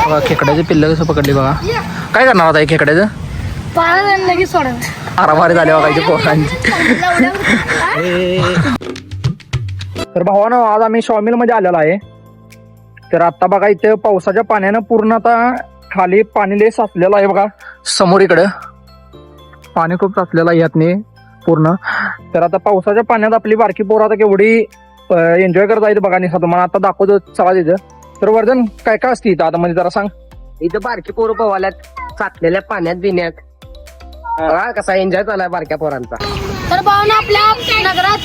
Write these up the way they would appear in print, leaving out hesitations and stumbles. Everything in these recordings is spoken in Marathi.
बघा खेकड्याचे पिल्लं कसं पकडली बघा. काय करणार आता हे खेकड्याचं? लगेच सोडा. आरामारी झाले बघायचे पोरांची. तर भावानं आज आम्ही शॉमिल मध्ये आलेलो आहे. तर आता बघा इथे पावसाच्या पाण्यानं पूर्ण आता खाली पाणी लय साचलेलं आहे बघा. समोर इकडं पाणी खूप साचलेलं आहे यातनी पूर्ण. तर आता पावसाच्या पाण्यात आपली बारकी पोरं आता केवढी एन्जॉय करत आहेत बघा. निसा तुम्हाला आता दाखवतो चला तिथं. तर वर्धन काय काय असते इथं आता मध्ये जरा सांग. इथं बारकी पोरं पोवाल्यात साचलेल्या पाण्यात बिण्यात. बघा कसा एन्जॉय चालू आहे बारक्या पोरांचा. तर भावना आपल्या नगरात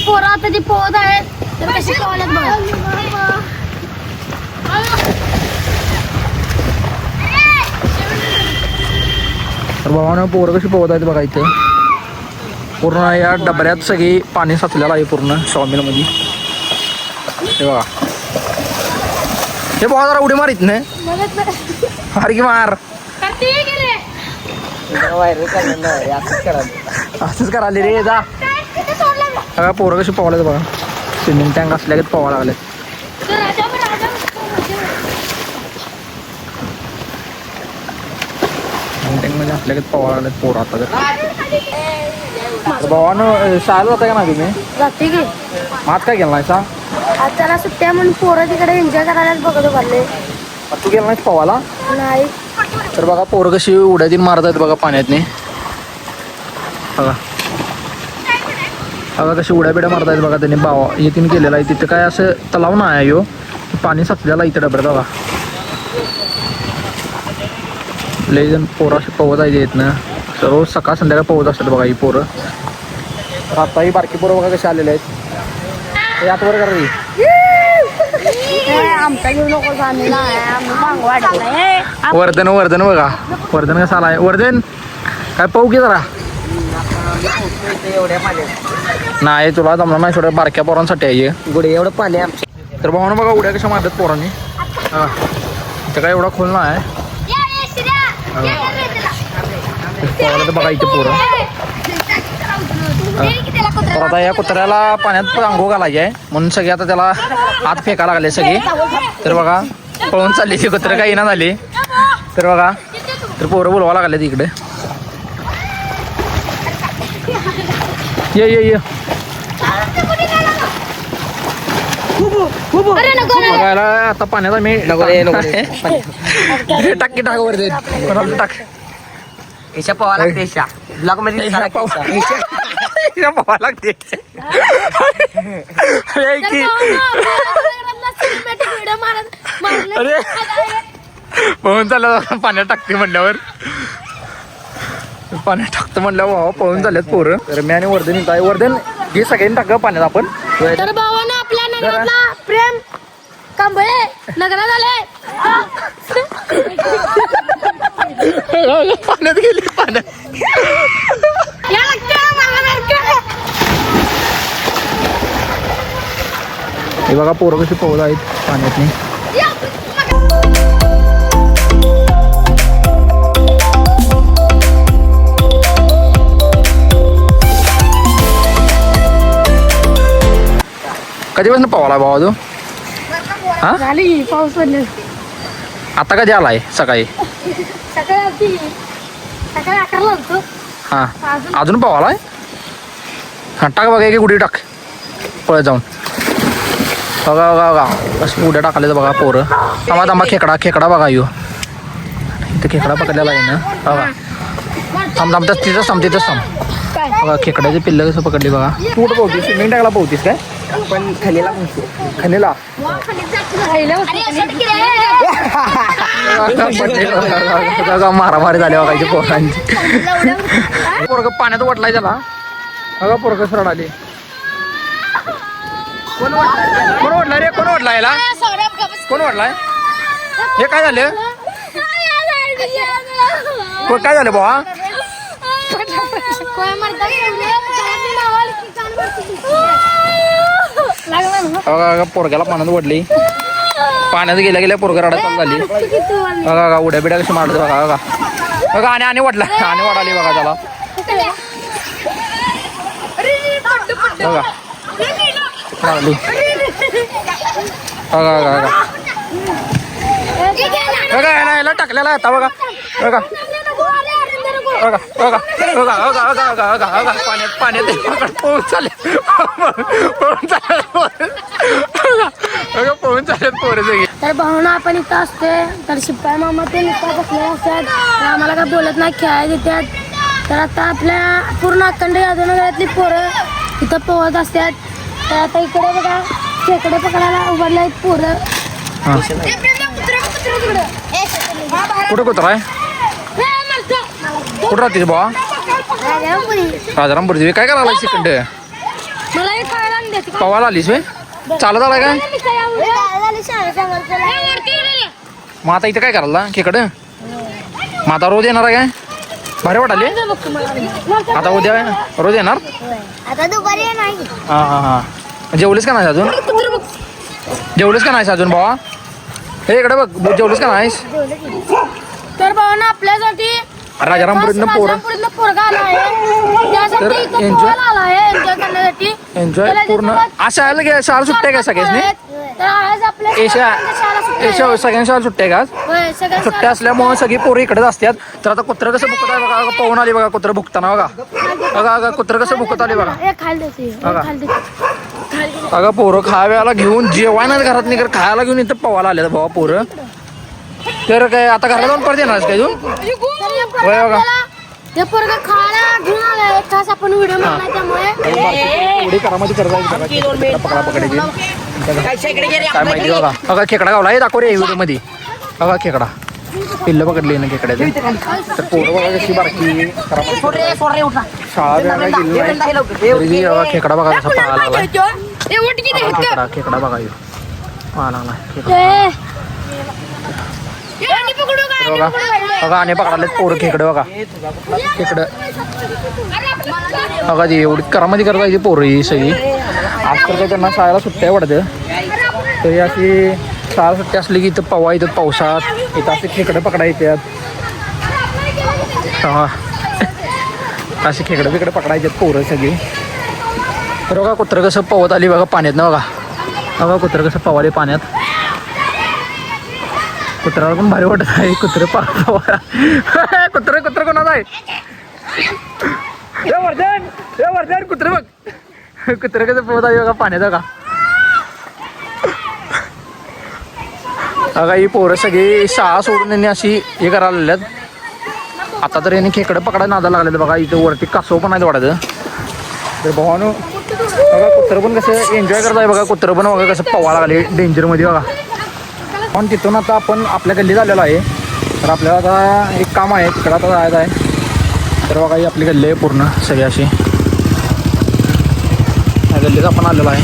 पोरं आता जी पोहत आहेत तर कशी पोहल्यात बघा. तर भावानं पोरं कशी पोहत आहेत बघा इथं. पूर्ण या डबऱ्यात सगळी पाणी साचलेलं आहे पूर्ण शॉमिल मध्ये. हे बघा हे बघा जरा उडी मार इथनं. मार की मार. असंच कराले रे जा. बघा पोरं कशी पोहायला बघा. स्विमिंग टँक असल्या की पोहायला लागले. स्विमिंग टँक मध्ये असल्या की पोहायला लागले पोरं आता. तर भावानं शाळेला जाता का ना तुम्ही? जाते की आज काय केलं नाही सा? आज त्याला सुट्ट्या म्हणून पोरं तिकडे एन्जॉय करायला बघत उभारले. तू गेला नाहीस पोहायला? नाही. तर बघा पोरं कशी उड्या दिन मारत आहेत बघा पाण्यातनी. बघा बघा कशी उड्या बिड्या मारत आहेत बघा. त्यांनी बावा येतीन केलेला आहे. तिथे काय असं तलाव नाही आहे यो. पाणी साचलेलं इथे डबऱ्यात बघा. लई जण पोरं अशी पोहत आहेत इथनं. रोज सकाळ संध्याकाळ पोहत असतात बघा ही पोरं. तर आता ही बारकी पोरं बघा कशी आलेले आहेत. हे आतवर करा रे. आमचा घेऊ नको वर्धन वर्धन बघा. वर्धन कसा आलाय. वर्धन काय पाहू की जरा. एवढ्या पाण्यात नाही तुला जमणार नाही. थोड्या बारक्या पोरांसाठी आहे गुडे एवढं पाणी आमच्या. तर भावानं बघा उड्या कशा मारतात पोरांनी. इथं काय एवढा खोल नाही आहे. पोराला तर बघा इथे पोरं. तर आता या कुत्र्याला पाण्यात अंघोळ घालायची आहे म्हणून सगळे आता त्याला हात फेकायला लागले सगळे. तर बघा पळून चालली ती कुत्रे काही ना झाली. तर बघा तर पोरं बोलवा लागले तिकडे. ये ये ये बघायला आता पाण्यात आम्ही टाकी टाक वर दे टाक. एशा पोवा लागते. एशा ब्लॉक मध्ये पोवा लागते. अरे पळून चाललं पाण्यात टाकते म्हणल्यावर. पाण्यात टाकतं म्हणल्यावर भावा पळून चालल्यात पोरं. तर मी आणि वर्धन इथं आहे. वर्धन हे सगळ्यांनी टाक पाण्यात आपण. तर भावानं आपल्या नगरातला प्रेम कांबळे नगरात आले. पाण्यात गेली पाण्यात. हे बघा पोरं कशी पोहत आहेत पाण्यातनी. कधीपासून पोहायला भावा तू? हा झाली पाऊस पडले. आता कधी आलाय? सकाळी सकाळी 11ला होतो. हा अजून पोहायलाय. हा टाक बघा एक उडी टाक पळत जाऊन. बघा बघा बघा कसं उड्या टाकले बघा पोरं. थांबा थांबा खेकडा खेकडा बघा यो. इथं खेकडा पकडलेला आहे ना बघा. थांब थांब तिथंच थांब तिथंच थांब. बघा खेकड्याचे पिल्लं कसं पकडली बघा. तू कुठं पोहतीस? स्विमिंग टँकला पोहतीस काय? पण खनीला खनीला मारामारी झाली बघायची पोरांची. पोरग पाण्यात वाटलाय त्याला बघा. पोरग सरळ आली. कोण वाटलाय रे? कोण वाटला याला? कोण वाटलाय? हे काय झालं? काय झालं भावा? बघा पोरग्याला पाण्यात ओढली. पाण्यात गेल्या गेल्या पोरगा रडा चालू झाली. बघा बघा उड्या बिड्या कशी मारते बघा. बघा बघा आणि वाढला आणि वाढाली बघा त्याला. बघा वाढली. बघा बघा बघा बघा याला टाकलेला आहे आता बघा बघा बघा बघा बघा बघा बघा बघा बघा बघा पाण्यात पोहून चालेल पोहून चालेल बघा पोहून चालेल पोरं सगळी. तर भावना आपण इथं असते तर शिपाई मामा ते इथं बसले असतात तर आम्हाला काय बोलत नाही खेळायला देतात. तर आता आपल्या पूर्ण अखंड यादवनगरातली पोरं इथं पोहत असतात. तर आता इकडे बघा खेकडे पकडायला उभारले आहेत पोरं. कुठं कुत्रा आहे कुठं राहते बाबा राजारामपुरी काय करायला शिकंड मला एक खायला आणि देते का? पवायला आलीस वे चालत आलाय काय मग आता इथं काय करायला खेकडं मग आता रोज येणार आहे काय भारी वाटाले आता उद्या रोज येणार आता दुपारी नाही. हा हा हा जेवलीस का नाही अजून जेवलीस का नाहीस अजून बाबा हे इकडे बघ जेवलीस का नाहीस तर भावना आपल्यासाठी राजारामपुरीतनं पोरं पोरगा आला आहे त्यासाठी तर इथं enjoy- पोहायला आला आहे एन्जॉय करण्यासाठी. एन्जॉय त्याला पूर्ण त्याच्यासोबत असं आलं की शाळा सुट्ट्या काय सगळ्यांनी तर आज आपल्या शाळा सुट्ट्या आहे. सगळ्यांनी शाळा सुट्ट्या आहे का होय, सगळ्या सुट्ट्या असल्यामुळे सगळी पोरं इकडेच असतात. तर आता कुत्रं कसं भुकत आहे बघा पाहून आली बघा कुत्रं भुकताना बघा बघा बघा कुत्रं कसं भुकत आली बघा ए, खायला देते, ए, बघा. खायला देते. बघा पोरं खाव्याला घेऊन जेवायला घरात नाही कर खायला घेऊन इथं पवायला आले बाबा पोरं. तर काय आता घरात जाऊन परत येणार काय तू तर हे पोरगं होय बघा. आपल्याला- हे पोरगं खायला घेऊन आलाय एक तास आपण व्हिडिओ बनवला त्यामुळे एवढी करामध्ये करत पकडा पकडायची काय माहिती बघा बघा खेकडा गावला हे दाखव रे व्हिडिओ मध्ये बघा खेकडा पिल्लं पकडली ना खेकड्याचं. तर पोरं बघा कशी बारकी शाळा बिळाला गेली नाही तरी बघा खेकडा बघा कसा पळायला लागला खेकडा खेकडा बघा ह्यो. पळायला लागला खेकडा तर बघा बघा आणि पकडाले पोरं खेकडे बघा खेकडं बघा ती एवढी करामध्ये करता येते पोरं ही सगळी. आज तर काय त्यांना शाळेला सुट्ट्या वाटतं तरी अशी शाळा सुट्टी असली की इथं पवा येतात पावसात इथं असे खेकडं पकडा येतात हा असे खेकडं बिकडं पकडायचे पोरं सगळी. तर बघा कुत्रं कसं पवत आली बघा पाण्यात ना बघा बघा कुत्रं कसं पवाले पाण्यात. कुत्र्याला पण भारी वाटत आहे कुत्रे कुत्रे कुत्रे कोणाचं आहे वर्धन कुत्रे बघ कुत्रे कसं पोहत आहे बघा पाण्यात बघा बघा ही पोरं सगळी शाळा सोडून यांनी अशी हे करायला लागल्यात. आता तर यांनी खेकडं पकडायला नादा लागलेलं बघा इथं वरती कासव पण आहे वाटतं. तर भावानो बघा कुत्रं पण कसं एन्जॉय करत आहे बघा कुत्रं पण बघा कसं पवायला लागले डेंजरमध्ये बघा. पण तिथून आता आपण आपल्या गल्लीत आलेलो आहे तर आपल्याला आता एक काम आहे तिकडं आता जायचं आहे. तर बघा ही आपली गल्ली आहे पूर्ण सगळी अशी या गल्लीत आपण आलेलो आहे.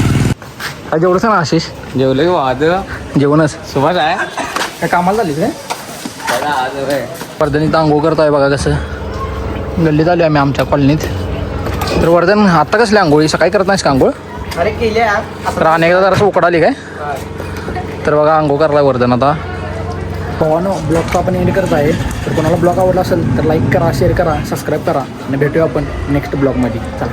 काय जेवढंच ना आशिष जेवलं वाद जेवणच सुभाष आहे काय कामाला झालीच काय वर्धनीत आंघोळ करत आहे बघा कसं गल्लीत आलो आम्ही आमच्या कॉलनीत. तर वर्धन आत्ता कसली आंघोळी सकाळी करत नाहीस का आंघोळ अरे केले तर अनेकदा जरासं उकड आली काय. तर बघा आंघोळ करला वर्धन आता. पवानो ब्लॉगचा आपण एंड करत आहे. तर कोणाला ब्लॉग आवडला असेल तर लाईक करा शेअर करा सबस्क्राईब करा आणि भेटूया आपण नेक्स्ट ब्लॉगमध्ये. चला.